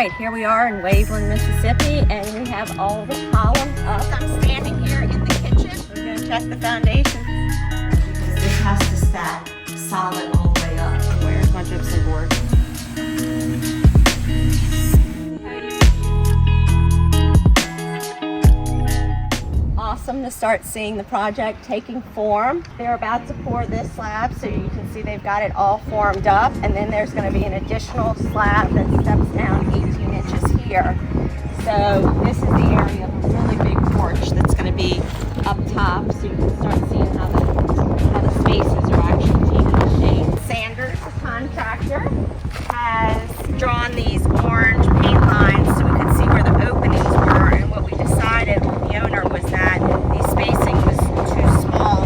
right, here we are in Waveland, Mississippi, and we have all the columns up. I'm standing here in the kitchen. We're going to check the foundation. This has to stack solid all the way up. Where's my gypsum board? Awesome to start seeing the project taking form. They're about to pour this slab, so you can see they've got it all formed up, and then there's going to be an additional slab that steps down 18 inches here. So this is the area of a really big porch that's going to be up top, so you can start seeing how the spaces are actually taking shape. Sanders, the contractor, has drawn these orange paint lines so we could see where the openings were, and what we decided with the owner was that the spacing was too small,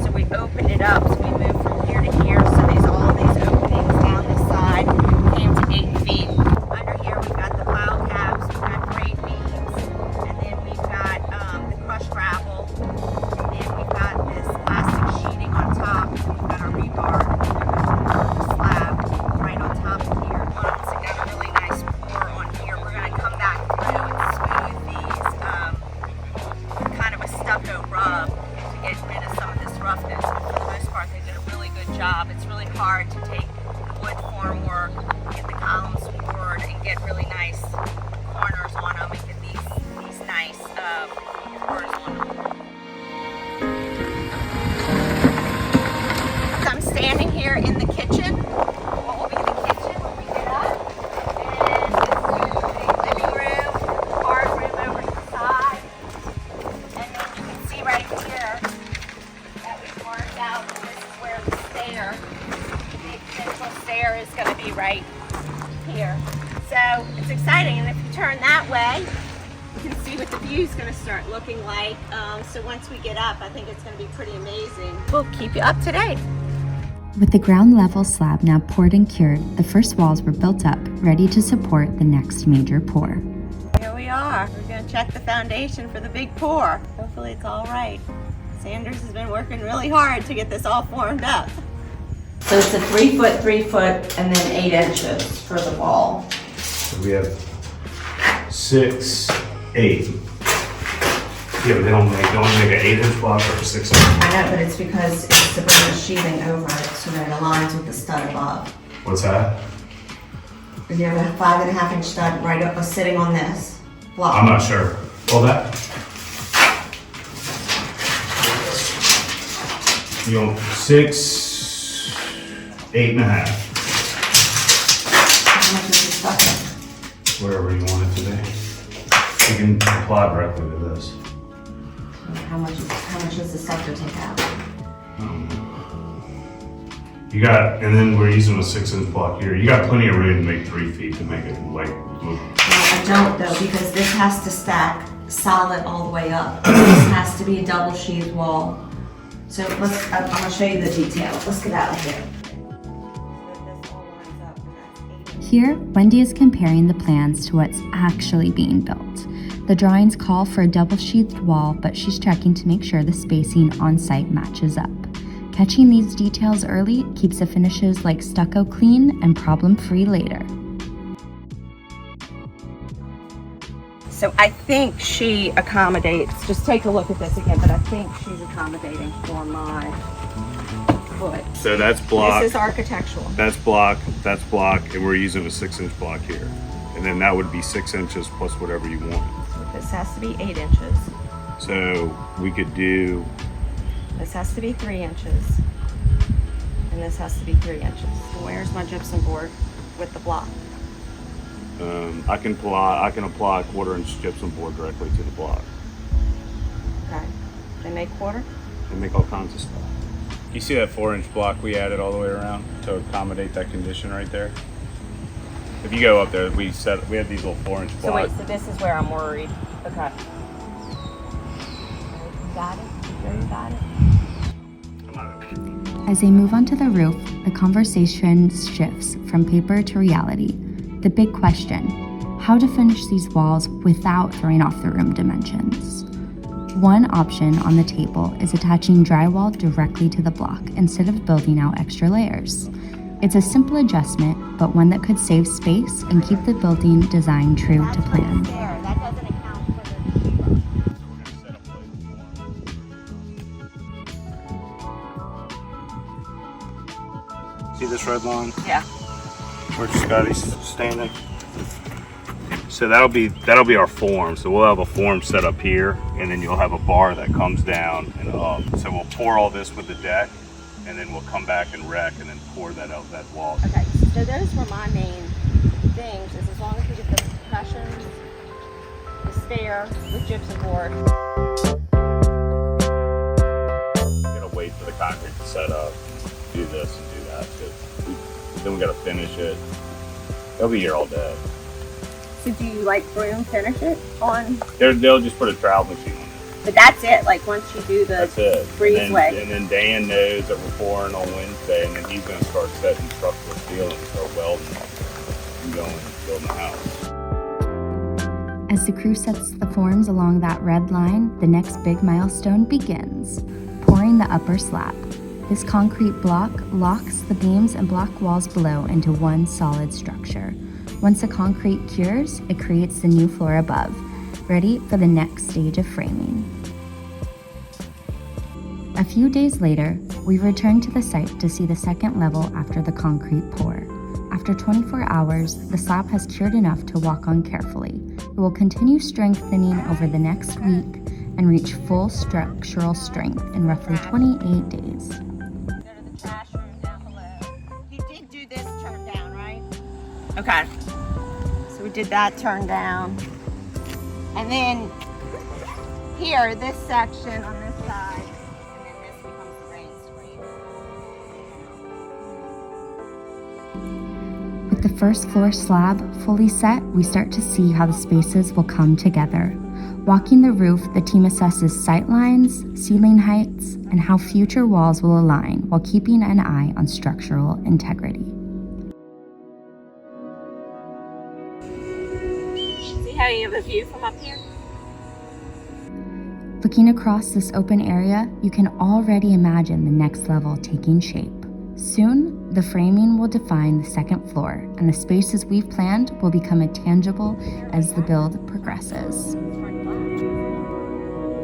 so we opened it up. So we moved from here to here, so all these openings down the side came to 8 feet. Under here we've got the pile caps, we've got grade beams, and then we've got the crushed gravel, and then we've got this plastic sheeting on top, and we've got our rebar, and then we've got the slab right on top of here. So we've got a really nice pour on here. We're going to come back through and smooth these kind of a stucco rub to get rid of some of this roughness. But for the most part, they did a really good job. It's really hard to take wood formwork, get the columns poured, and get really nice corners on them, and get these nice pours on them. So I'm standing here in the kitchen. What will be the kitchen when we get up? And this is the living room, bar room over to the side. And then you can see right here that we've marked out that this is where the stair, the big central stair, is going to be right here. So it's exciting, and if you turn that way, you can see what the view is going to start looking like. So once we get up, I think it's going to be pretty amazing. We'll keep you up to date. With the ground level slab now poured and cured, the first walls were built up, ready to support the next major pour. Here we are. We're going to check the foundation for the big pour. Hopefully it's all right. Sanders has been working really hard to get this all formed up. So it's a 3 foot, 3 foot, and then 8 inches for the wall. So we have 6, 8. Yeah, but they only make an 8-inch block or a 6-inch. I know, but it's because it's to bring the sheathing over it so that it aligns with the stud above. What's that? And you have a 5.5-inch stud right up, sitting on this block. I'm not sure. Well, that. You know, 6, 8.5. How much is the stuff? Wherever you want it to be. You can apply directly to this. How much does the sucker take out? You got, and then we're using a 6-inch block here. You got plenty of room to make 3 feet to make it like look. Well, I don't though, because this has to stack solid all the way up. This has to be a double sheathed wall. So I'm gonna show you the detail. Let's get out of here. Here, Wendy is comparing the plans to what's actually being built. The drawings call for a double-sheathed wall, but she's checking to make sure the spacing on site matches up. Catching these details early keeps the finishes like stucco clean and problem-free later. So I think she accommodates, just take a look at this again, but I think she's accommodating for my foot. So that's block. This is architectural. That's block, and we're using a 6-inch block here. And then that would be 6 inches plus whatever you want. This has to be 8 inches. So we could do, This has to be 3 inches. And this has to be 3 inches. Where's my gypsum board with the block? I can apply a 1/4-inch gypsum board directly to the block. Okay. They make quarter? They make all kinds of stuff. You see that 4-inch block we added all the way around to accommodate that condition right there? If you go up there, we had these little 4-inch blocks. So wait, so this is where I'm worried. Okay. Got it? You got it? As they move onto the roof, the conversation shifts from paper to reality. The big question, how to finish these walls without throwing off the room dimensions. One option on the table is attaching drywall directly to the block instead of building out extra layers. It's a simple adjustment, but one that could save space and keep the building design true to plan. There, that doesn't account for the See this red line? Yeah. Where Scotty's standing? So that'll be our form. So we'll have a form set up here, and then you'll have a bar that comes down and up. So we'll pour all this with the deck, and then we'll come back and wreck, and then pour that out that wall. Okay, so those were my main things, is as long as we get the compression, the stair with gypsum board. We're gonna wait for the concrete to set up, do this and do that. Then we gotta finish it. They'll be here all day. So do you like broom finish it on? They'll just put a trowel machine on it. But that's it, like once you do the That's it. breezeway. And then Dan knows that we're pouring on Wednesday, and then he's gonna start setting structural steel and start welding and going and building the house. As the crew sets the forms along that red line, the next big milestone begins, pouring the upper slab. This concrete block locks the beams and block walls below into one solid structure. Once the concrete cures, it creates the new floor above, ready for the next stage of framing. A few days later, we return to the site to see the second level after the concrete pour. After 24 hours, the slab has cured enough to walk on carefully. It will continue strengthening over the next week and reach full structural strength in roughly 28 days. Go to the trash room down below. You did do this turn down, right? Okay. So we did that turn down. And then here, this section on this side, and then this becomes the rain screen. With the first floor slab fully set, we start to see how the spaces will come together. Walking the roof, the team assesses sight lines, ceiling heights, and how future walls will align while keeping an eye on structural integrity. See how you have a view from up here? Looking across this open area, you can already imagine the next level taking shape. Soon, the framing will define the second floor, and the spaces we've planned will become tangible as the build progresses.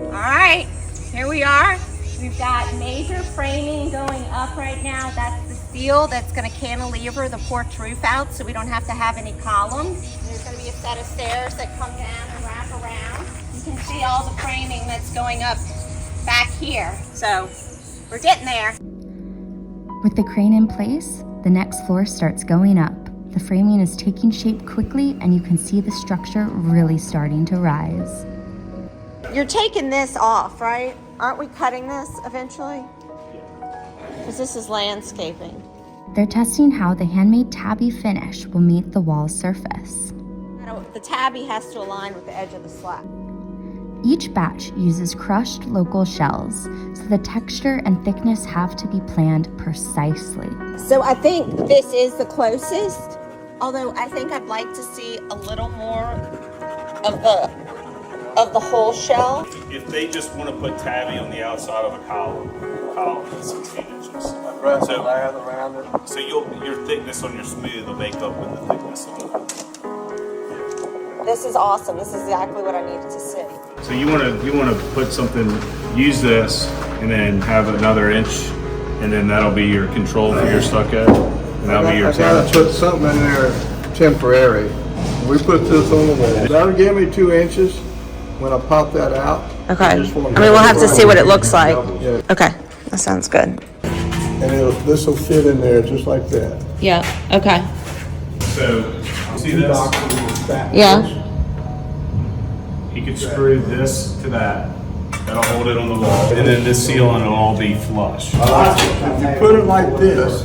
All right, here we are. We've got major framing going up right now. That's the steel that's going to cantilever the porch roof out so we don't have to have any columns. There's going to be a set of stairs that come down and wrap around. You can see all the framing that's going up back here. So we're getting there. With the crane in place, the next floor starts going up. The framing is taking shape quickly, and you can see the structure really starting to rise. You're taking this off, right? Aren't we cutting this eventually? Because this is landscaping. They're testing how the handmade tabby finish will meet the wall surface. The tabby has to align with the edge of the slab. Each batch uses crushed local shells, so the texture and thickness have to be planned precisely. So I think this is the closest, although I think I'd like to see a little more of the whole shell. If they just want to put tabby on the outside of a column is 16 inches. So your thickness on your smooth will make up with the thickness on it. This is awesome. This is exactly what I needed to see. So you want to put something, use this, and then have another inch, and then that'll be your control for your stucco, and that'll be your I gotta put something in there temporary. We put this on the wall. That'll give me 2 inches when I pop that out. Okay. I I just want mean, we'll have to see what it looks like. Yeah, Okay, that sounds good. and this will fit in there just like that. Yeah, okay. So, see Two this? boxes in the back. Yeah. You can screw this to that. That'll hold it on the wall. And then this ceiling will all be flush. If you put it like this,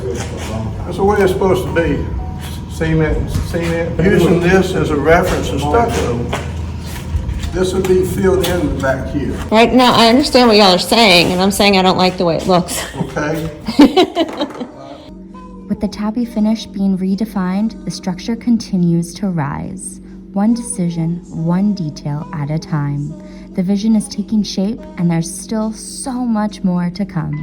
that's the way it's supposed to be. Cement. Using this as a reference to stucco, this would be filled in back here, Right now, I understand what y'all are saying, and I'm saying I don't like the way it looks. okay? With the tabby finish being redefined, the structure continues to rise. One decision, one detail at a time. The vision is taking shape, and there's still so much more to come.